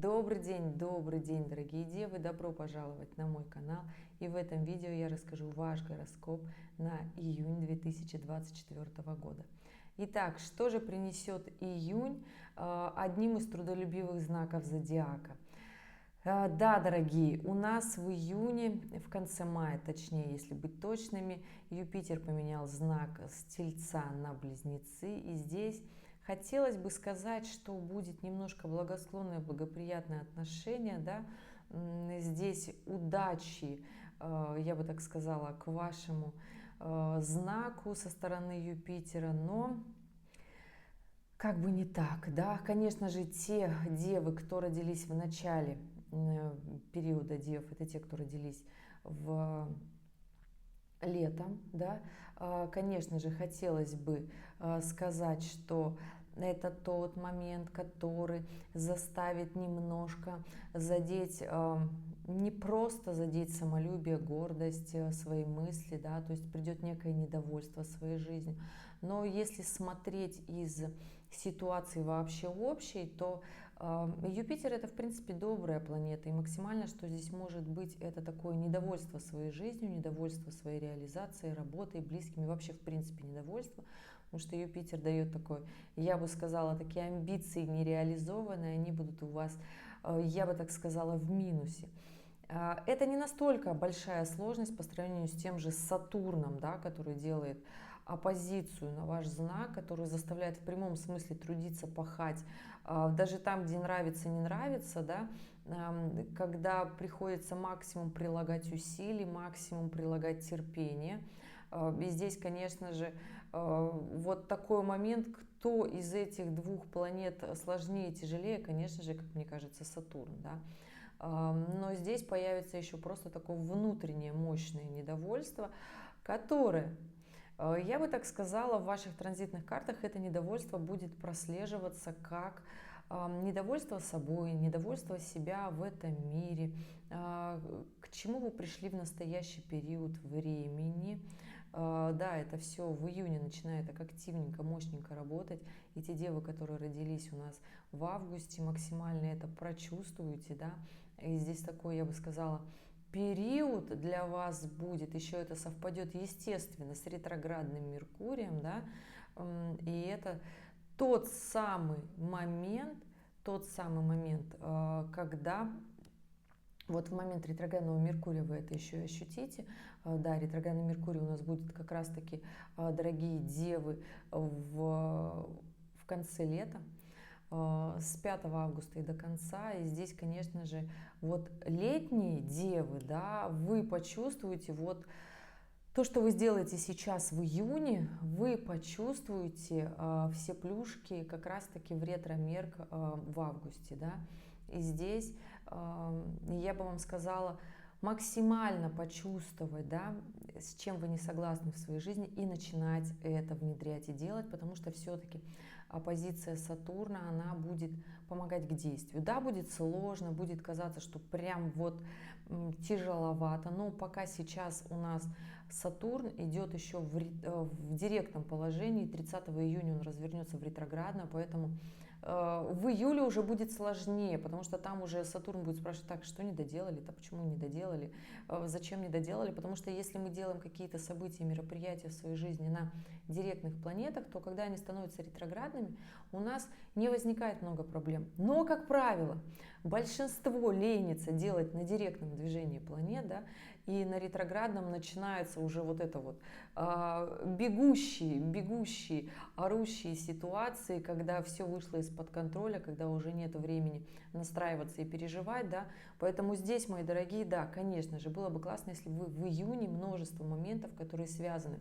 добрый день, дорогие девы! Добро пожаловать на мой канал. И в этом видео я расскажу ваш гороскоп на июнь 2024 года. Итак, что же принесет июнь одним из трудолюбивых знаков зодиака? Да, дорогие, у нас в июне, в конце мая, точнее, если быть точными, Юпитер поменял знак с Тельца на Близнецы. И здесь хотелось бы сказать, что будет немножко благосклонное, благоприятное отношение, да? Здесь удачи, я бы так сказала, к вашему знаку со стороны Юпитера, но как бы не так, да, конечно же, те девы, кто родились в начале периода дев, это те, кто родились в летом, да, конечно же, хотелось бы сказать, что это тот момент, который заставит немножко задеть, не просто задеть самолюбие, гордость, свои мысли, да, то есть придет некое недовольство своей жизнью. Но если смотреть из ситуации вообще общей, то Юпитер это в принципе добрая планета, и максимально, что здесь может быть, это такое недовольство своей жизнью, недовольство своей реализацией, работой, близкими, вообще в принципе недовольство, потому что Юпитер дает такой, я бы сказала, такие амбиции нереализованные, они будут у вас, я бы так сказала, в минусе. Это не настолько большая сложность по сравнению с тем же Сатурном, да, который делает оппозицию на ваш знак, который заставляет в прямом смысле трудиться, пахать, даже там, где нравится, не нравится, да, когда приходится максимум прилагать усилий, максимум прилагать терпения. И здесь, конечно же, вот такой момент, кто из этих двух планет сложнее, тяжелее, конечно же, как мне кажется, Сатурн, да. Но здесь появится еще просто такое внутреннее мощное недовольство, которое, я бы так сказала, в ваших транзитных картах это недовольство будет прослеживаться как недовольство собой, недовольство себя в этом мире, к чему вы пришли в настоящий период времени. Да, это все в июне начинает так активненько, мощненько работать. И те девы, которые родились у нас в августе, максимально это прочувствуете, да. И здесь такой, я бы сказала, период для вас будет, еще это совпадет, естественно, с ретроградным Меркурием, да, и это тот самый момент, когда вот в момент ретроградного Меркурия вы это еще и ощутите. Да, ретроградный Меркурий у нас будет как раз-таки, дорогие девы, в конце лета, с 5 августа и до конца. И здесь, конечно же, вот летние девы, да, вы почувствуете вот то, что вы сделаете сейчас в июне, вы почувствуете все плюшки как раз-таки в ретро-мерк в августе, да. И здесь я бы вам сказала, максимально почувствовать, да, с чем вы не согласны в своей жизни, и начинать это внедрять и делать, потому что все-таки оппозиция Сатурна, она будет помогать к действию. Да, будет сложно, будет казаться, что прям вот тяжеловато, но пока сейчас у нас Сатурн идет еще в директном положении, 30 июня он развернется в ретроградно, поэтому в июле уже будет сложнее, потому что там уже Сатурн будет спрашивать, так, что не доделали-то, почему не доделали, зачем не доделали, потому что если мы делаем какие-то события, мероприятия в своей жизни на директных планетах, то когда они становятся ретроградными, у нас не возникает много проблем. Но, как правило, большинство ленится делать на директном движении планет, да, и на ретроградном начинается уже вот это вот бегущие, орущие ситуации, когда все вышло из-под контроля, когда уже нет времени настраиваться и переживать, да. Поэтому здесь, мои дорогие, да, конечно же, было бы классно, если вы в июне множество моментов, которые связаны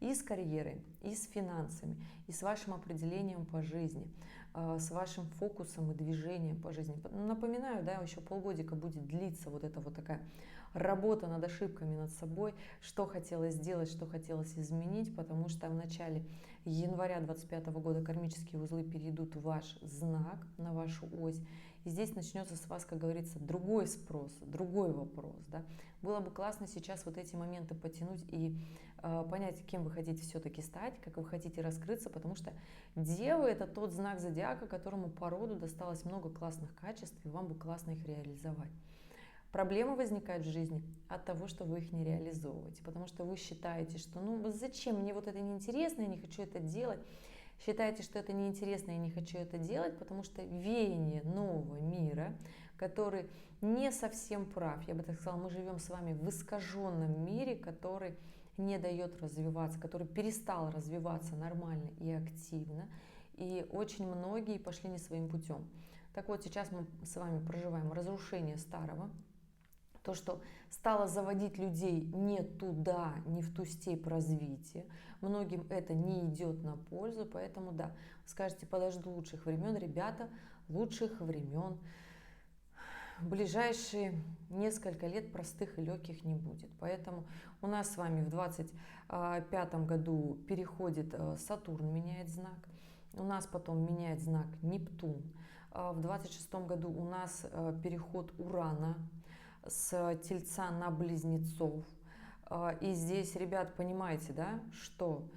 и с карьерой, и с финансами, и с вашим определением по жизни, с вашим фокусом и движением по жизни. Напоминаю, да, еще полгодика будет длиться вот эта вот такая работа над ошибками, над собой, что хотелось сделать, что хотелось изменить, потому что в начале января 2025 года кармические узлы перейдут в ваш знак, на вашу ось, И здесь начнется с вас, как говорится, другой спрос, другой вопрос. Да? Было бы классно сейчас вот эти моменты потянуть и понять, кем вы хотите все-таки стать, как вы хотите раскрыться, потому что Девы — это тот знак зодиака, которому по роду досталось много классных качеств, и вам бы классно их реализовать. Проблемы возникают в жизни от того, что вы их не реализовываете, потому что вы считаете, что ну зачем, мне вот это неинтересно, я не хочу это делать. Считаете, что это неинтересно, я не хочу это делать, потому что веяние нового мира, который не совсем прав, я бы так сказала, мы живем с вами в искаженном мире, который не дает развиваться, который перестал развиваться нормально и активно, и очень многие пошли не своим путем. Так вот, сейчас мы с вами проживаем разрушение старого, то, что стало заводить людей не туда, не в ту степь развития. Многим это не идет на пользу, поэтому да, скажете, подожду лучших времен. Ребята, лучших времен в ближайшие несколько лет простых и легких не будет. Поэтому у нас с вами в 2025 году переходит Сатурн, меняет знак. У нас потом меняет знак Нептун. В 2026 году у нас переход Урана с Тельца на Близнецов. И здесь, ребят, понимаете, да, что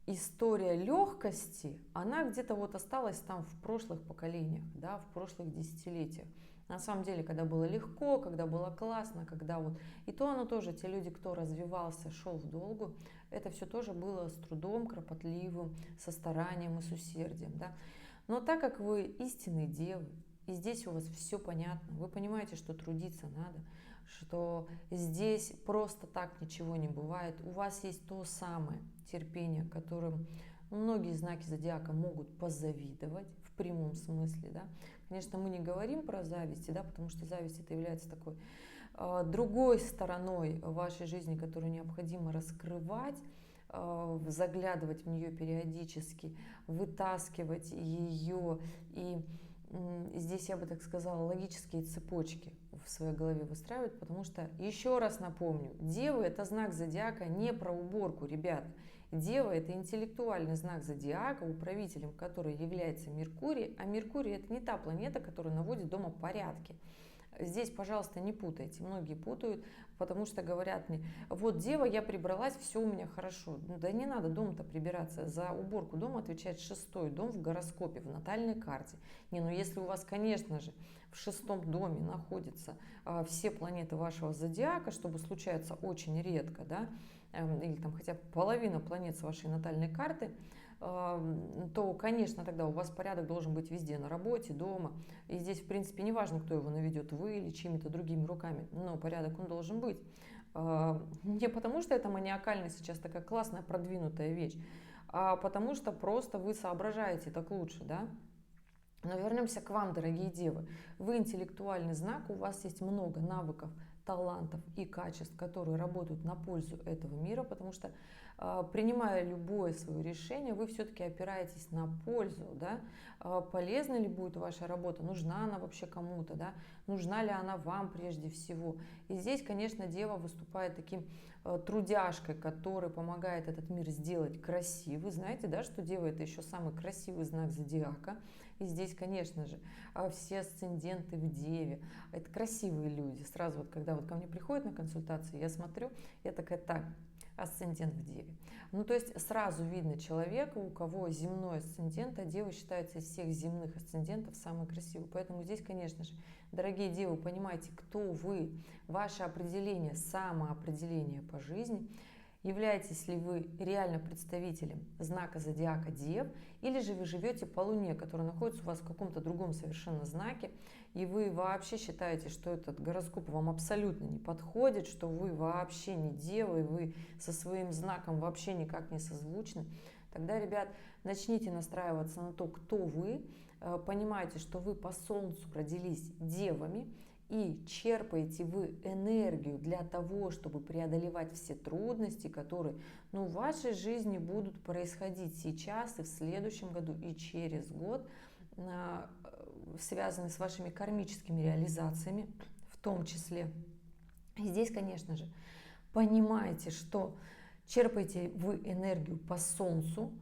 история легкости, она где-то вот осталась там в прошлых поколениях, да, в прошлых десятилетиях. На самом деле, когда было легко, когда было классно, когда вот... И то оно тоже, те люди, кто развивался, шел в долгу, это все тоже было с трудом, кропотливым, со старанием и с усердием, да. Но так как вы истинные девы, и здесь у вас все понятно, вы понимаете, что трудиться надо, что здесь просто так ничего не бывает. У вас есть то самое терпение, которым многие знаки зодиака могут позавидовать в прямом смысле. Да? Конечно, мы не говорим про зависть, да, потому что зависть это является такой другой стороной вашей жизни, которую необходимо раскрывать, заглядывать в нее периодически, вытаскивать ее и здесь, я бы так сказала, логические цепочки в своей голове выстраивать, потому что, еще раз напомню, Девы — это знак зодиака не про уборку, ребят. Дева — это интеллектуальный знак зодиака, управителем которой является Меркурий, а Меркурий — это не та планета, которая наводит дома порядки. Здесь, пожалуйста, не путайте. Многие путают, потому что говорят мне, вот Дева, я прибралась, все у меня хорошо. Ну, да не надо дома-то прибираться. За уборку дома отвечает 6-й дом в гороскопе, в натальной карте. Не, ну если у вас, конечно же, в 6-м доме находятся все планеты вашего зодиака, чтобы случается очень редко, да, или там хотя бы половина планет с вашей натальной карты, то, конечно, тогда у вас порядок должен быть везде, на работе, дома. И здесь, в принципе, не важно, кто его наведет, вы или чьими-то другими руками, но порядок он должен быть. Не потому, что это маниакально сейчас такая классная, продвинутая вещь, а потому что просто вы соображаете так лучше, да? Но вернемся к вам, дорогие девы. Вы интеллектуальный знак, у вас есть много навыков, талантов и качеств, которые работают на пользу этого мира, потому что принимая любое свое решение, вы все-таки опираетесь на пользу, да? Полезна ли будет ваша работа, нужна она вообще кому-то, да? Нужна ли она вам прежде всего. И здесь, конечно, Дева выступает таким трудяжкой, который помогает этот мир сделать красивый. Знаете, да, что Дева — это еще самый красивый знак зодиака. И здесь, конечно же, все асценденты в Деве. Это красивые люди. Сразу вот, когда вот ко мне приходят на консультации, я смотрю, я такая, так, асцендент в Деве. Ну, то есть сразу видно человека, у кого земной асцендент, а Дева считается из всех земных асцендентов самой красивой. Поэтому здесь, конечно же, дорогие девы, понимаете, кто вы, ваше определение, самоопределение по жизни. Являетесь ли вы реально представителем знака зодиака Дев, или же вы живете по Луне, которая находится у вас в каком-то другом совершенно знаке, и вы вообще считаете, что этот гороскоп вам абсолютно не подходит, что вы вообще не Дева, и вы со своим знаком вообще никак не созвучны, тогда, ребят, начните настраиваться на то, кто вы, понимаете, что вы по Солнцу родились девами, и черпаете вы энергию для того, чтобы преодолевать все трудности, которые в вашей жизни будут происходить сейчас и в следующем году, и через год, связанные с вашими кармическими реализациями в том числе. И здесь, конечно же, понимаете, что черпаете вы энергию по Солнцу,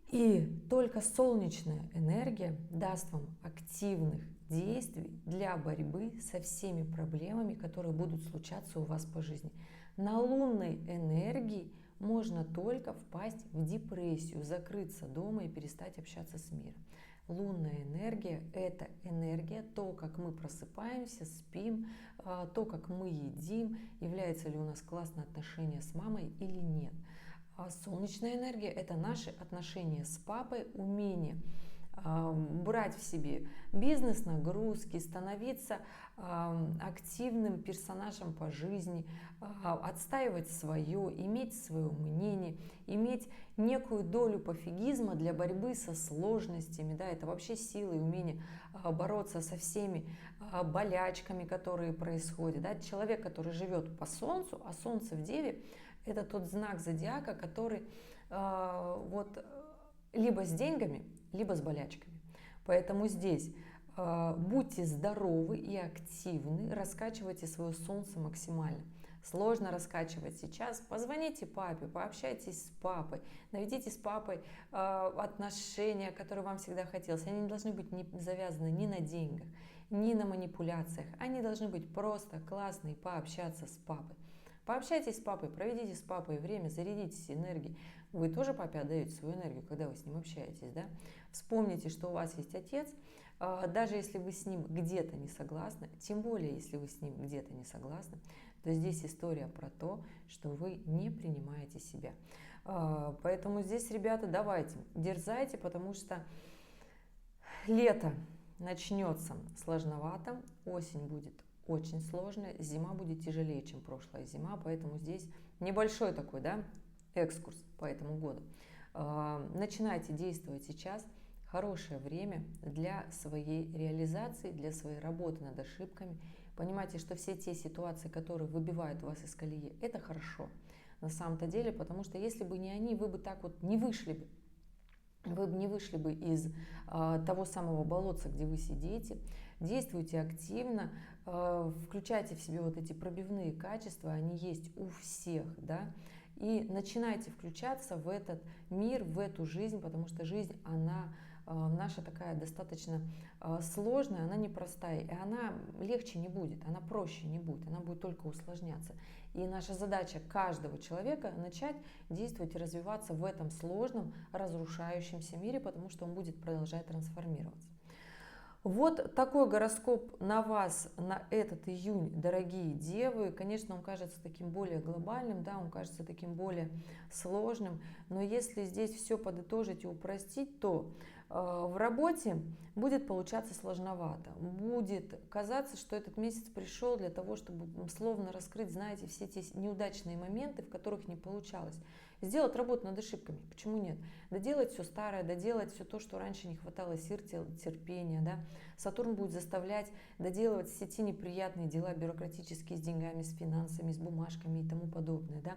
и только солнечная энергия даст вам активных, действий для борьбы со всеми проблемами, которые будут случаться у вас по жизни. На лунной энергии можно только впасть в депрессию, закрыться дома и перестать общаться с миром. Лунная энергия – это энергия, то, как мы просыпаемся, спим, то, как мы едим, является ли у нас классное отношение с мамой или нет. А солнечная энергия – это наши отношения с папой, умение брать в себе бизнес-нагрузки, становиться активным персонажем по жизни, отстаивать свое, иметь свое мнение, иметь некую долю пофигизма для борьбы со сложностями. Да, это вообще сила и умение бороться со всеми болячками, которые происходят. Да. Человек, который живет по Солнцу, а Солнце в Деве – это тот знак зодиака, который либо с деньгами, либо с болячками. Поэтому здесь будьте здоровы и активны, раскачивайте свое солнце максимально. Сложно раскачивать сейчас, позвоните папе, пообщайтесь с папой, наведите с папой отношения, которые вам всегда хотелось. Они не должны быть завязаны ни на деньгах, ни на манипуляциях. Они должны быть просто классные, пообщаться с папой. Пообщайтесь с папой, проведите с папой время, зарядитесь энергией. Вы тоже папе отдаете свою энергию, когда вы с ним общаетесь, да? Вспомните, что у вас есть отец, даже если вы с ним где-то не согласны, тем более, если вы с ним где-то не согласны, то здесь история про то, что вы не принимаете себя. Поэтому здесь, ребята, давайте, дерзайте, потому что лето начнется сложновато, осень будет очень сложная, зима будет тяжелее, чем прошлая зима, поэтому здесь небольшой такой, да, экскурс по этому году. Начинайте действовать сейчас. Хорошее время для своей реализации, для своей работы над ошибками. Понимайте, что все те ситуации, которые выбивают вас из колеи, это хорошо на самом-то деле, потому что если бы не они, вы бы так вот не вышли бы. Вы бы не вышли бы из того самого болотца, где вы сидите. Действуйте активно, включайте в себе вот эти пробивные качества, они есть у всех, да, и начинайте включаться в этот мир, в эту жизнь, потому что жизнь, она наша такая достаточно сложная, она непростая, и она легче не будет, она проще не будет, она будет только усложняться. И наша задача каждого человека начать действовать и развиваться в этом сложном, разрушающемся мире, потому что он будет продолжать трансформироваться. Вот такой гороскоп на вас на этот июнь, дорогие девы. Конечно, он кажется таким более глобальным, да, он кажется таким более сложным, но если здесь все подытожить и упростить, то в работе будет получаться сложновато. Будет казаться, что этот месяц пришел для того, чтобы словно раскрыть, знаете, все те неудачные моменты, в которых не получалось. Сделать работу над ошибками. Почему нет? Доделать все старое, доделать все то, что раньше не хватало сил, терпения. Да? Сатурн будет заставлять доделывать все те неприятные дела бюрократические с деньгами, с финансами, с бумажками и тому подобное. Да?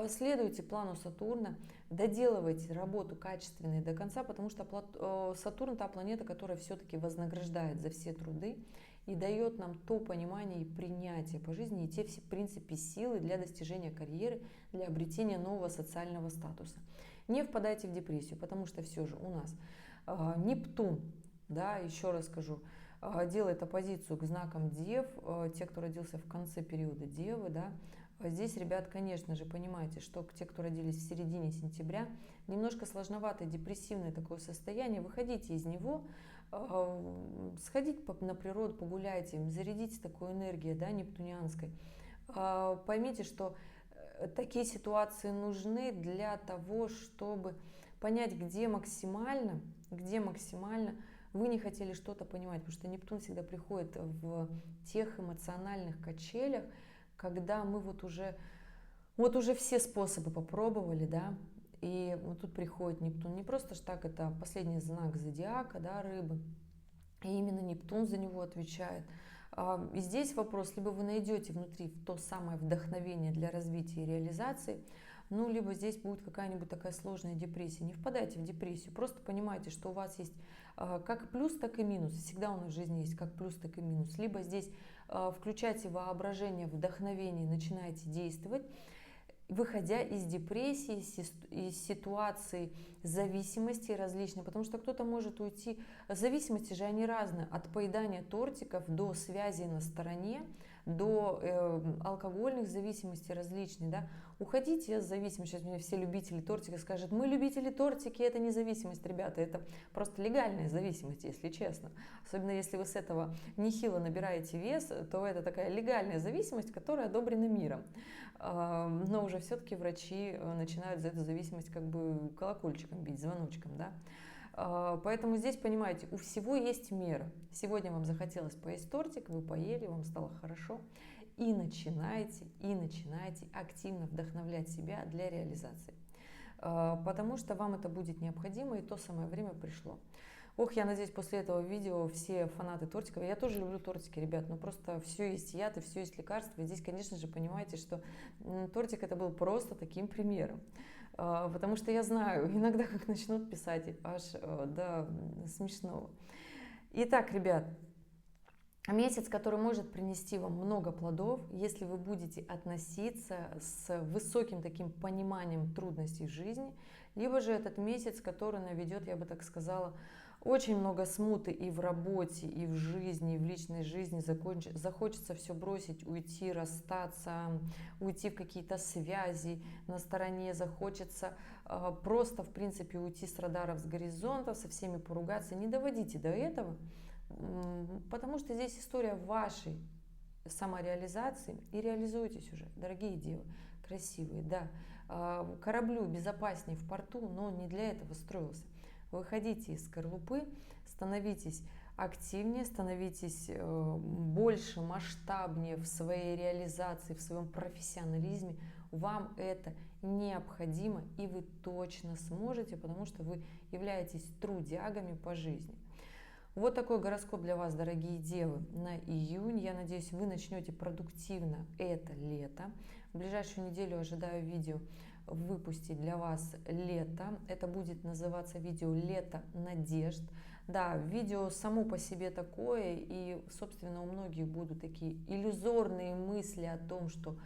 Следуйте плану Сатурна, доделывайте работу качественной до конца, потому что Сатурн та планета, которая все-таки вознаграждает за все труды и дает нам то понимание и принятие по жизни, и те все, в принципе, силы для достижения карьеры, для обретения нового социального статуса. Не впадайте в депрессию, потому что все же у нас Нептун, да, еще раз скажу, делает оппозицию к знакам Дев, те, кто родился в конце периода Девы, да. Здесь, ребят, конечно же, понимаете, что те, кто родились в середине сентября, немножко сложноватое, депрессивное такое состояние, выходите из него, сходите на природу, погуляйте, зарядитесь такой энергией, да, нептунианской. Поймите, что такие ситуации нужны для того, чтобы понять, где максимально вы не хотели что-то понимать, потому что Нептун всегда приходит в тех эмоциональных качелях, когда мы вот уже все способы попробовали, да, и вот тут приходит Нептун. Не просто ж так, это последний знак зодиака, да, рыбы, и именно Нептун за него отвечает. И здесь вопрос, либо вы найдете внутри то самое вдохновение для развития и реализации, ну, либо здесь будет какая-нибудь такая сложная депрессия. Не впадайте в депрессию, просто понимайте, что у вас есть как плюс, так и минус. Всегда у нас в жизни есть как плюс, так и минус. Либо здесь включайте воображение, вдохновение, начинайте действовать, выходя из депрессии, из ситуации зависимостей различных, потому что кто-то может уйти, зависимости же они разные, от поедания тортиков до связи на стороне, до алкогольных зависимостей различных, да. Уходите от зависимости. Сейчас мне все любители тортика скажут: мы любители тортики, это не зависимость, ребята, это просто легальная зависимость, если честно. Особенно если вы с этого нехило набираете вес, то это такая легальная зависимость, которая одобрена миром. Но уже все-таки врачи начинают за эту зависимость как бы колокольчиком бить, звоночком, да. Поэтому здесь, понимаете, у всего есть мера. Сегодня вам захотелось поесть тортик, вы поели, вам стало хорошо. И начинайте активно вдохновлять себя для реализации. Потому что вам это будет необходимо, и то самое время пришло. Ох, я надеюсь, после этого видео все фанаты тортиков, я тоже люблю тортики, ребят, но просто все есть яд и все есть лекарство. И здесь, конечно же, понимаете, что тортик это был просто таким примером. Потому что я знаю, иногда как начнут писать, аж до смешного. Итак, ребят, месяц, который может принести вам много плодов, если вы будете относиться с высоким таким пониманием трудностей жизни, либо же этот месяц, который наведет, я бы так сказала, очень много смуты и в работе, и в жизни, и в личной жизни, захочется все бросить, уйти, расстаться, уйти в какие-то связи на стороне, захочется просто, в принципе, уйти с радаров, с горизонтов, со всеми поругаться. Не доводите до этого, потому что здесь история вашей самореализации, и реализуйтесь уже, дорогие девы, красивые, да. Кораблю безопаснее в порту, но не для этого строился. Выходите из скорлупы, становитесь активнее, становитесь больше, масштабнее в своей реализации, в своем профессионализме. Вам это необходимо, и вы точно сможете, потому что вы являетесь трудягами по жизни. Вот такой гороскоп для вас, дорогие девы, на июнь. Я надеюсь, вы начнете продуктивно это лето. В ближайшую неделю ожидаю видео выпустить для вас лето. Это будет называться видео «Лето надежд». Да, видео само по себе такое, и, собственно, у многих будут такие иллюзорные мысли о том, что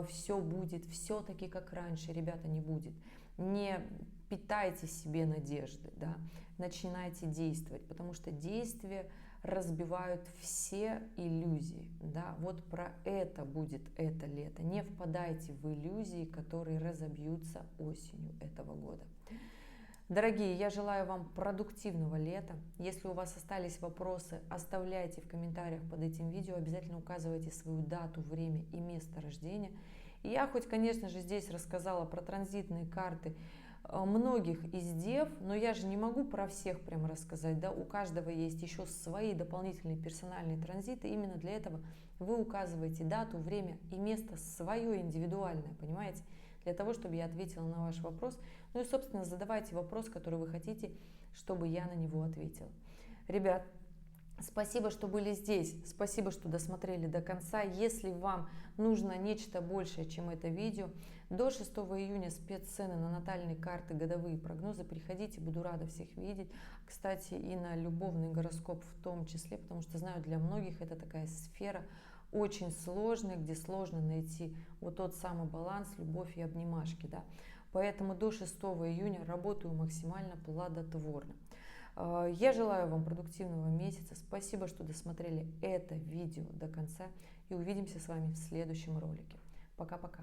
все будет все-таки как раньше. Ребята, не будет. Не питайте себе надежды, да, начинайте действовать, потому что действия разбивают все иллюзии, да, вот про это будет это лето. Не впадайте в иллюзии, которые разобьются осенью этого года. Дорогие, я желаю вам продуктивного лета. Если у вас остались вопросы, оставляйте в комментариях под этим видео, обязательно указывайте свою дату, время и место рождения. И я хоть, конечно же, здесь рассказала про транзитные карты многих из дев, но я же не могу про всех прям рассказать, да, у каждого есть еще свои дополнительные персональные транзиты, именно для этого вы указываете дату, время и место свое индивидуальное, понимаете, для того, чтобы я ответила на ваш вопрос, ну и, собственно, задавайте вопрос, который вы хотите, чтобы я на него ответила. Ребят, спасибо, что были здесь, спасибо, что досмотрели до конца. Если вам нужно нечто большее, чем это видео, до 6 июня спеццены на натальные карты, годовые прогнозы. Приходите, буду рада всех видеть. Кстати, и на любовный гороскоп в том числе, потому что знаю, для многих это такая сфера очень сложная, где сложно найти вот тот самый баланс, любовь и обнимашки, да. Поэтому до 6 июня работаю максимально плодотворно. Я желаю вам продуктивного месяца. Спасибо, что досмотрели это видео до конца. И увидимся с вами в следующем ролике. Пока-пока.